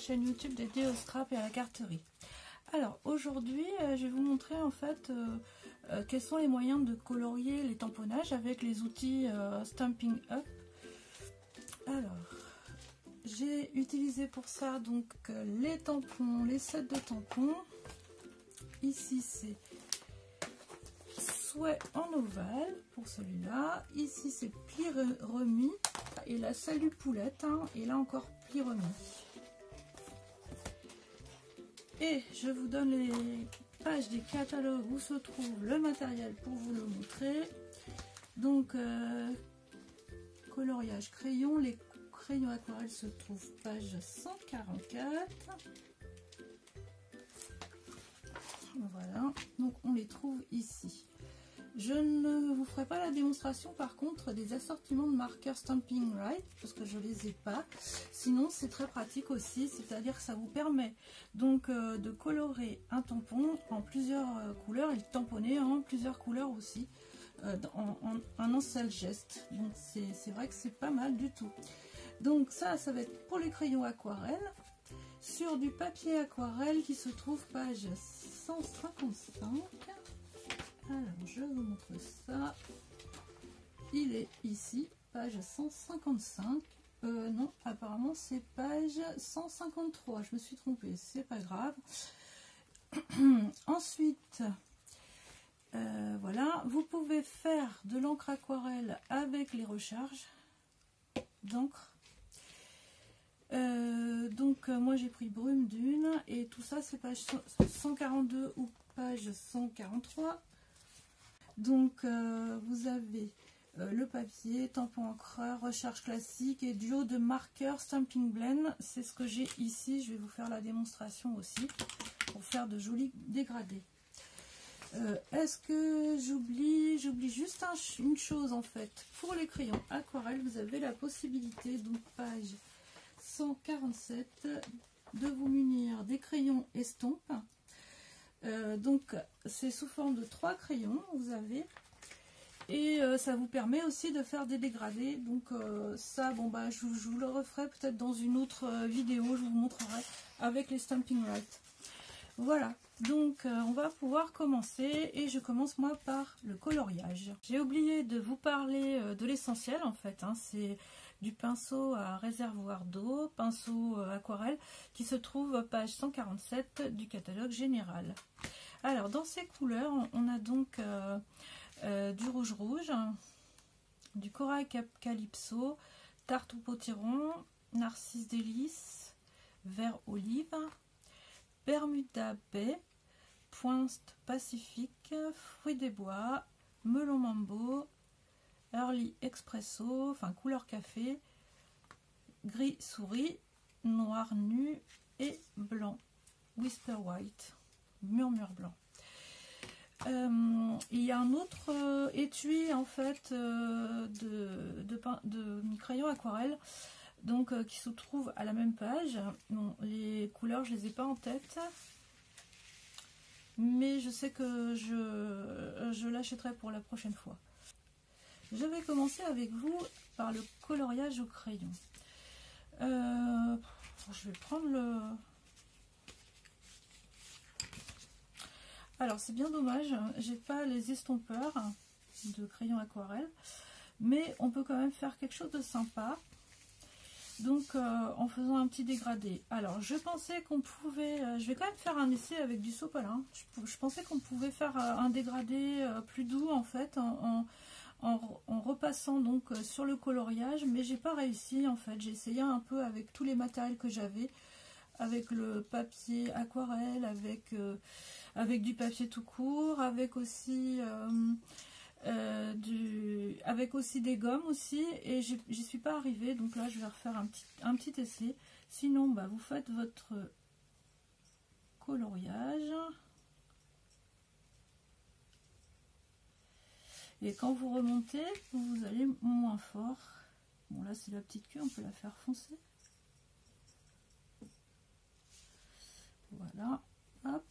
chaîne YouTube dédiée au scrap et à la carterie. Alors aujourd'hui je vais vous montrer en fait quels sont les moyens de colorier les tamponnages avec les outils Stampin' Up. Alors j'ai utilisé pour ça donc les tampons, les sets de tampons. Ici c'est souhait en ovale pour celui-là, ici c'est pli remis et la salut poulette hein, et là encore pli remis. Et je vous donne les pages des catalogues où se trouve le matériel pour vous le montrer. Donc coloriage crayon, les crayons aquarelles se trouvent page 144. Voilà, donc on les trouve ici. Je ne vous ferai pas la démonstration par contre des assortiments de marqueurs Stampin' Right parce que je les ai pas. Sinon c'est très pratique aussi, c'est-à-dire que ça vous permet donc de colorer un tampon en plusieurs couleurs et le tamponner en plusieurs couleurs aussi en un seul geste. Donc c'est vrai que c'est pas mal du tout. Donc ça va être pour les crayons aquarelles sur du papier aquarelle qui se trouve page 155. Alors, je vous montre ça. Il est ici, page 155. Non, apparemment c'est page 153. Je me suis trompée, c'est pas grave. Ensuite, voilà, vous pouvez faire de l'encre aquarelle avec les recharges d'encre. Donc moi j'ai pris brume dune et tout ça c'est page 142 ou page 143. Donc vous avez le papier, tampon encreur, recharge classique et duo de marqueurs Stampin' Blend. C'est ce que j'ai ici. Je vais vous faire la démonstration aussi pour faire de jolis dégradés. Est-ce que j'oublie juste une chose en fait. Pour les crayons aquarelles, vous avez la possibilité, donc page 147, de vous munir des crayons estompes. Donc c'est sous forme de 3 crayons vous avez et ça vous permet aussi de faire des dégradés. Donc ça bon bah je vous le referai peut-être dans une autre vidéo, je vous montrerai avec les Stampin' Right. Voilà, donc on va pouvoir commencer et je commence moi par le coloriage. J'ai oublié de vous parler de l'essentiel en fait hein, c'est du pinceau à réservoir d'eau, pinceau aquarelle qui se trouve page 147 du catalogue général. Alors dans ces couleurs on a donc du rouge, du corail calypso, tarte au potiron, narcisse délice, vert olive, bermuda baie, pointe pacifique, fruits des bois, melon mambo, early espresso, enfin couleur café, gris souris, noir nu et blanc, whisper white, murmure blanc. Il y a un autre étui en fait de crayon aquarelle donc qui se trouve à la même page. Bon, les couleurs je les ai pas en tête mais je sais que je l'achèterai pour la prochaine fois. Je vais commencer avec vous par le coloriage au crayon. Je vais prendre le... Alors c'est bien dommage, j'ai pas les estompeurs de crayon aquarelle, mais on peut quand même faire quelque chose de sympa. Donc en faisant un petit dégradé. Alors je pensais qu'on pouvait, je vais quand même faire un essai avec du sopalin. Je pensais qu'on pouvait faire un dégradé plus doux en fait en repassant donc sur le coloriage, mais j'ai pas réussi en fait. J'ai essayé un peu avec tous les matériels que j'avais, avec le papier aquarelle, avec du papier tout court, avec aussi des gommes aussi, et j'y suis pas arrivée. Donc là je vais refaire un petit essai. Sinon bah, vous faites votre coloriage. Et quand vous remontez, vous allez moins fort. Bon là c'est la petite queue, on peut la faire foncer. Voilà, hop.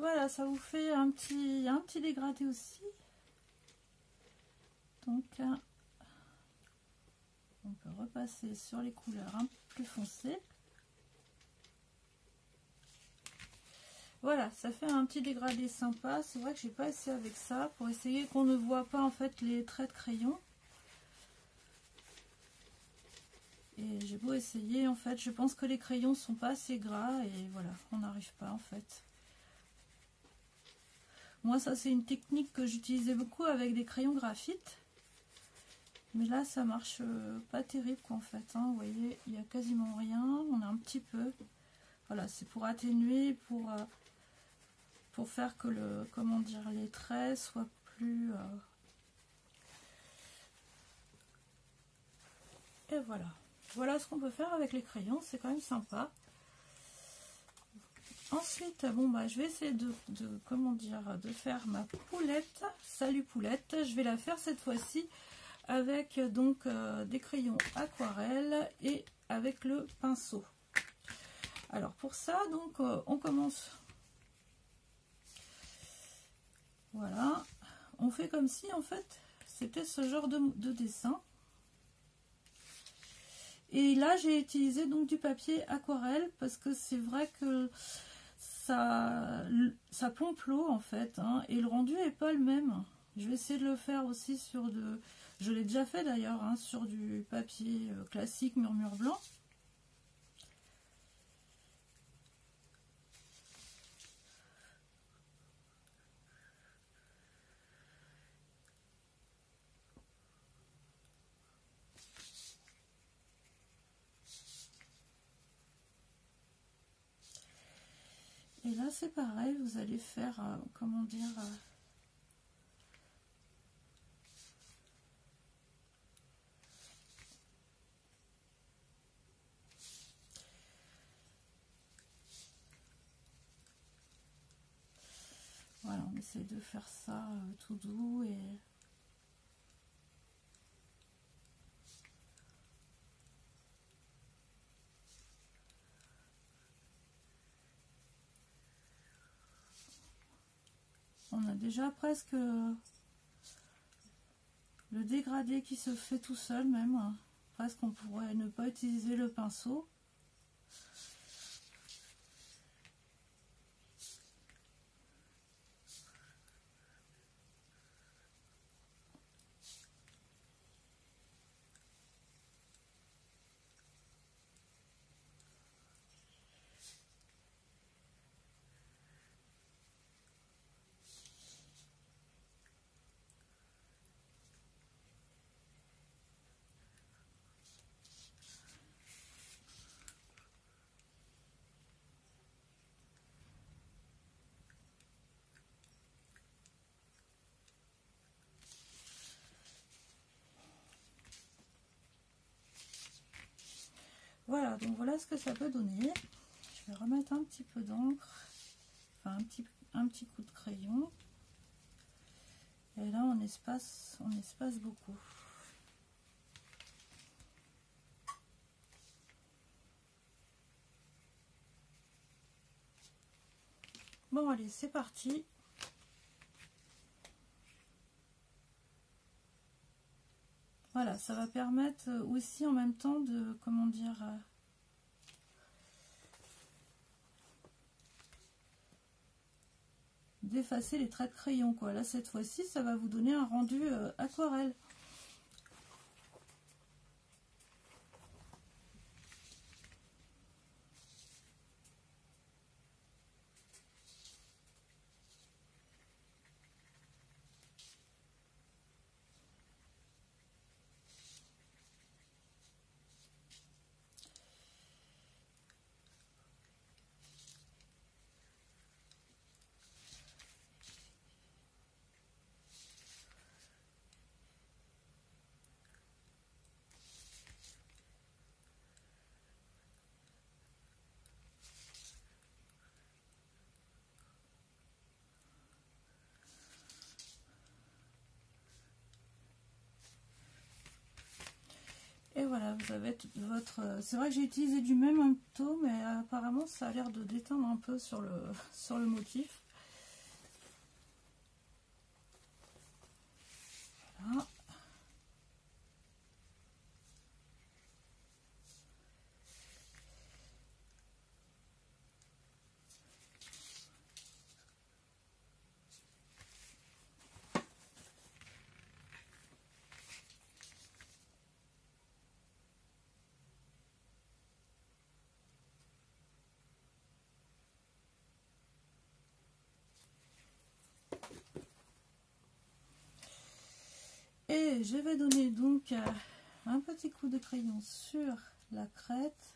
Voilà, ça vous fait un petit dégradé aussi. Donc, on peut repasser sur les couleurs un peu plus foncées. Voilà, ça fait un petit dégradé sympa. C'est vrai que j'ai pas essayé avec ça pour essayer qu'on ne voit pas en fait les traits de crayon. Et j'ai beau essayer, en fait, je pense que les crayons sont pas assez gras et voilà, on n'arrive pas en fait. Moi, ça c'est une technique que j'utilisais beaucoup avec des crayons graphite. Mais là, ça marche pas terrible quoi, en fait. Hein. Vous voyez, il n'y a quasiment rien. On a un petit peu. Voilà, c'est pour atténuer, pour faire que comment dire, les traits soient plus... Et voilà. Voilà ce qu'on peut faire avec les crayons. C'est quand même sympa. Ensuite, bon bah je vais essayer comment dire, de faire ma poulette. Salut poulette. Je vais la faire cette fois-ci avec donc des crayons aquarelle et avec le pinceau. Alors pour ça, donc on commence. Voilà, on fait comme si en fait c'était ce genre de dessin. Et là j'ai utilisé donc du papier aquarelle parce que c'est vrai que ça pompe l'eau en fait, hein, et le rendu est pas le même. Je vais essayer de le faire aussi sur je l'ai déjà fait d'ailleurs, hein, sur du papier classique murmure blanc. Et là c'est pareil, vous allez faire, comment dire, voilà, on essaie de faire ça tout doux et... On a déjà presque le dégradé qui se fait tout seul même. Presque on pourrait ne pas utiliser le pinceau. Voilà, donc voilà ce que ça peut donner. Je vais remettre un petit peu d'encre, enfin un petit coup de crayon. Et là on espace beaucoup. Bon allez, c'est parti. Voilà, ça va permettre aussi en même temps de, comment dire, d'effacer les traits de crayon, quoi. Là, cette fois-ci, ça va vous donner un rendu aquarelle. Et voilà, vous avez votre... C'est vrai que j'ai utilisé du même taux, mais apparemment ça a l'air de déteindre un peu sur le motif. Voilà. Et je vais donner donc un petit coup de crayon sur la crête.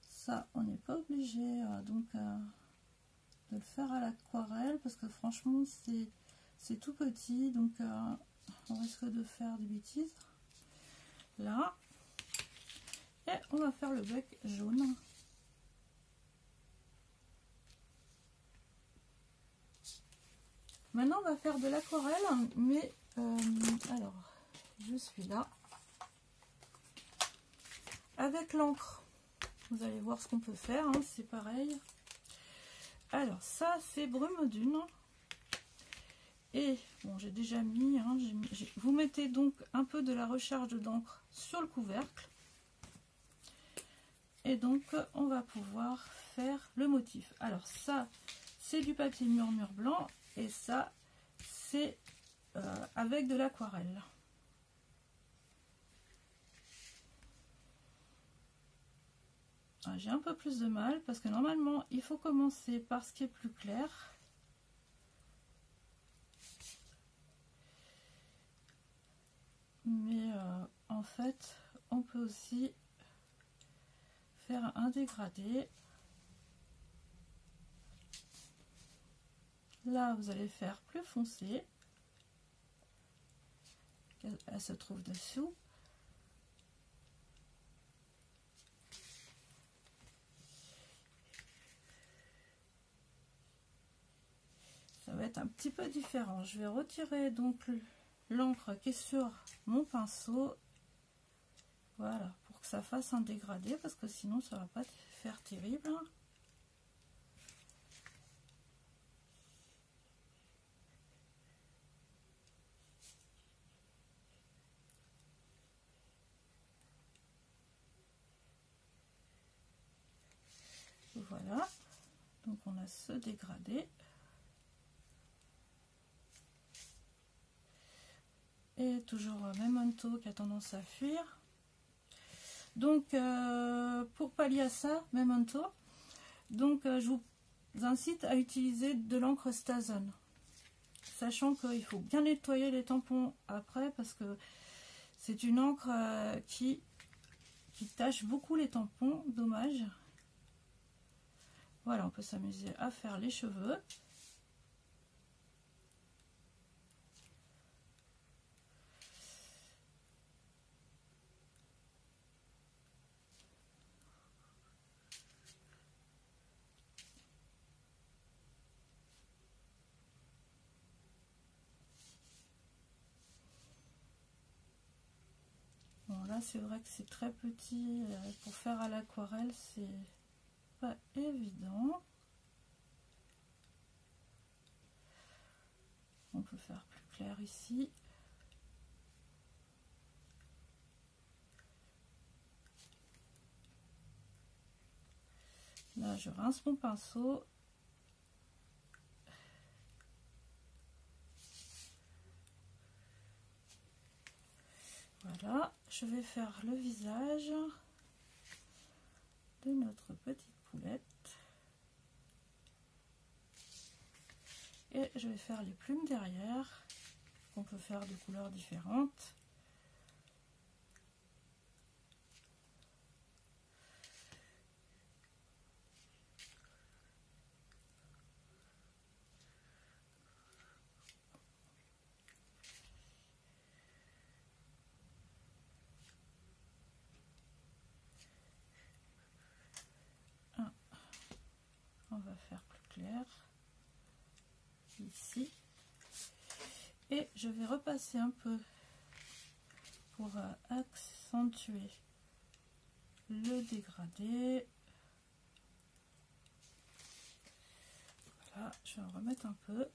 Ça, on n'est pas obligé donc de le faire à l'aquarelle parce que franchement c'est tout petit, donc on risque de faire des bêtises. Là, et on va faire le bec jaune. Maintenant, on va faire de l'aquarelle, mais alors, je suis là avec l'encre. Vous allez voir ce qu'on peut faire, hein, c'est pareil. Alors, ça, c'est brume dune. Et, bon, j'ai déjà mis, hein, vous mettez donc un peu de la recharge d'encre sur le couvercle. Et donc, on va pouvoir faire le motif. Alors, ça, c'est du papier murmure blanc. Et ça, c'est avec de l'aquarelle. J'ai un peu plus de mal parce que normalement, il faut commencer par ce qui est plus clair. Mais en fait, on peut aussi faire un dégradé. Là, vous allez faire plus foncé. Elle se trouve dessous. Ça va être un petit peu différent. Je vais retirer donc l'encre qui est sur mon pinceau. Voilà, pour que ça fasse un dégradé, parce que sinon ça va pas faire terrible. Voilà, donc on a ce dégradé. Et toujours Memento qui a tendance à fuir. Donc pour pallier à ça, Memento, donc je vous incite à utiliser de l'encre Stason, sachant qu'il faut bien nettoyer les tampons après parce que c'est une encre qui tache beaucoup les tampons, dommage. Voilà, on peut s'amuser à faire les cheveux. Bon, là c'est vrai que c'est très petit, pour faire à l'aquarelle c'est pas évident. On peut faire plus clair ici. Là je rince mon pinceau. Voilà, je vais faire le visage de notre petite poulette. Et je vais faire les plumes derrière, qu'on peut faire de couleurs différentes. On va faire plus clair ici. Et je vais repasser un peu pour accentuer le dégradé. Voilà, je vais en remettre un peu.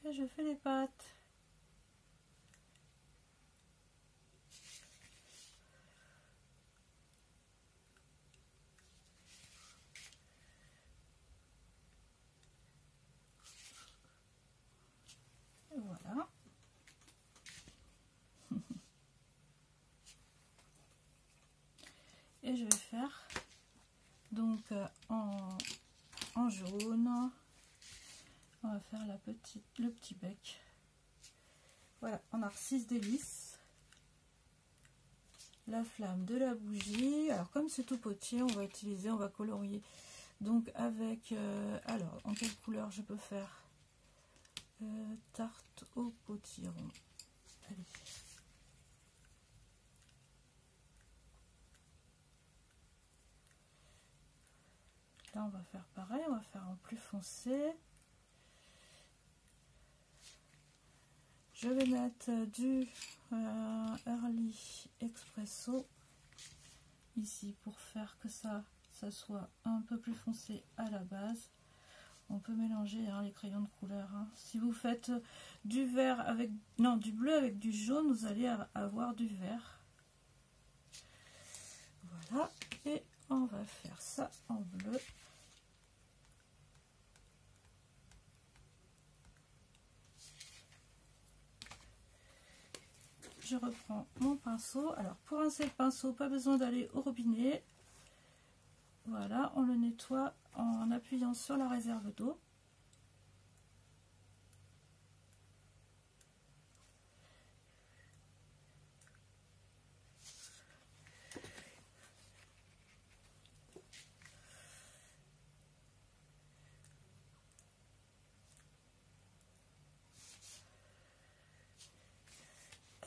Et je fais les pattes. Et voilà. Et je vais faire donc en jaune. On va faire le petit bec. Voilà, on a 6 délices. La flamme de la bougie. Alors comme c'est tout petit, on va colorier. Donc avec, alors en quelle couleur je peux faire tarte au potiron. Allez. Là on va faire pareil, on va faire en plus foncé. Je vais mettre du Early Espresso ici pour faire que ça soit un peu plus foncé à la base. On peut mélanger les crayons de couleur. Si vous faites du vert avec du bleu avec du jaune, vous allez avoir du vert. Voilà, et on va faire ça en bleu. Je reprends mon pinceau. Alors pour rincer le pinceau, pas besoin d'aller au robinet. Voilà, on le nettoie en appuyant sur la réserve d'eau.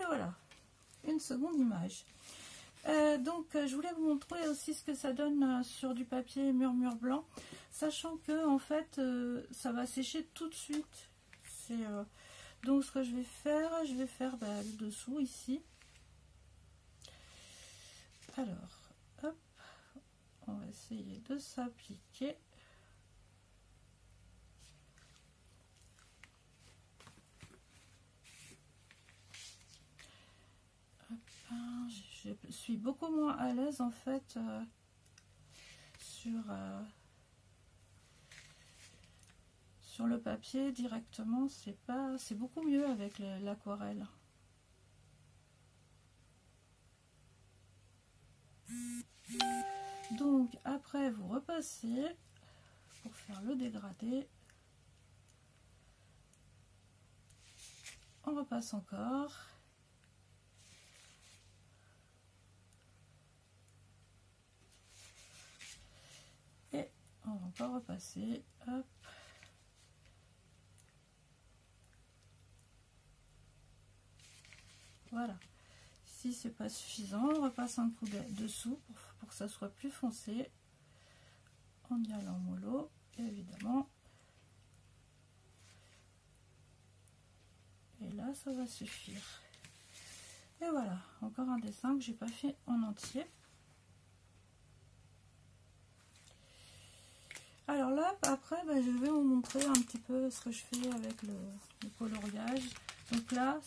Et voilà, une seconde image. Donc je voulais vous montrer aussi ce que ça donne sur du papier murmure blanc, sachant que en fait ça va sécher tout de suite. Donc ce que je vais faire le dessous ici. Alors hop, on va essayer de s'appliquer. Je suis beaucoup moins à l'aise en fait sur le papier directement. C'est beaucoup mieux avec l'aquarelle. Donc après vous repassez pour faire le dégradé. On repasse encore. On va encore repasser, hop. Voilà. Si c'est pas suffisant, on repasse un coup dessous pour que ça soit plus foncé. En y allant mollo, évidemment. Et là, ça va suffire. Et voilà, encore un dessin que j'ai pas fait en entier. Alors là, après, je vais vous montrer un petit peu ce que je fais avec le coloriage. Donc là,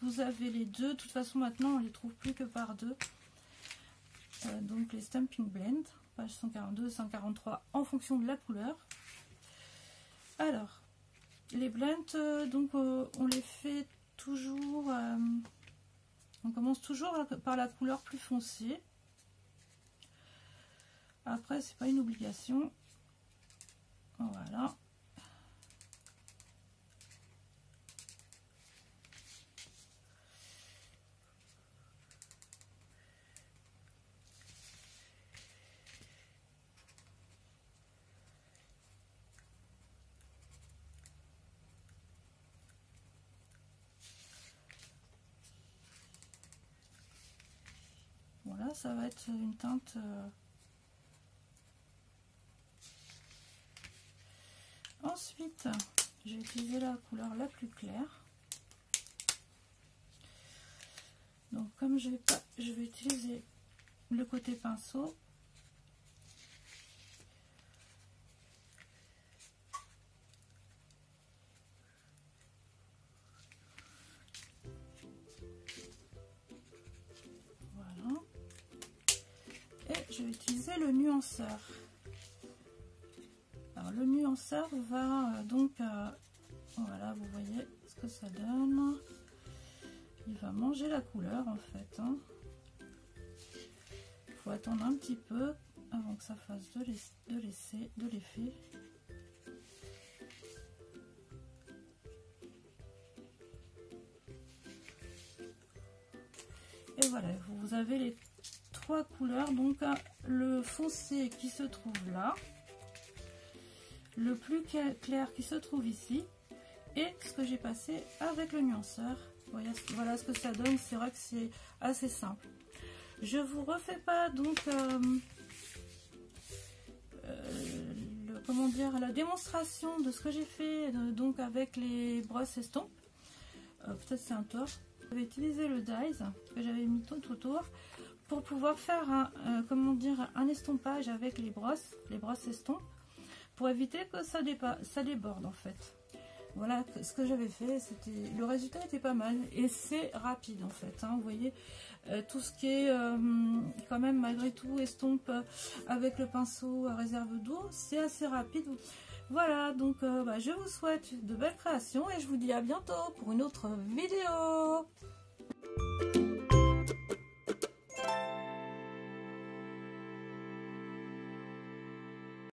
vous avez les deux. De toute façon, maintenant, on les trouve plus que par deux. Donc les Stampin' Blend, page 142 et 143, en fonction de la couleur. Alors, les blends, donc on les fait toujours... on commence toujours par la couleur plus foncée. Après, c'est pas une obligation. Voilà. Voilà, ça va être une teinte... Ensuite, je vais utiliser la couleur la plus claire. Donc comme je vais utiliser le côté pinceau. je vais utiliser le nuanceur. Alors le nuanceur va donc, voilà, vous voyez ce que ça donne. Il va manger la couleur en fait. Il faut attendre un petit peu avant que ça fasse de l'effet. Et voilà, vous avez les trois couleurs, donc le foncé qui se trouve là, le plus clair qui se trouve ici, et ce que j'ai passé avec le nuanceur. Voilà ce que ça donne. C'est vrai que c'est assez simple. Je vous refais pas donc comment dire, la démonstration de ce que j'ai fait donc avec les brosses estampes. Peut-être c'est un tort. J'avais utilisé le dies que j'avais mis tout autour pour pouvoir faire comment dire, un estompage avec les brosses estampes, pour éviter que ça déborde en fait. Voilà ce que j'avais fait. Le résultat était pas mal et c'est rapide en fait, vous voyez, tout ce qui est quand même malgré tout estompe avec le pinceau à réserve d'eau, c'est assez rapide. Voilà, donc je vous souhaite de belles créations et je vous dis à bientôt pour une autre vidéo.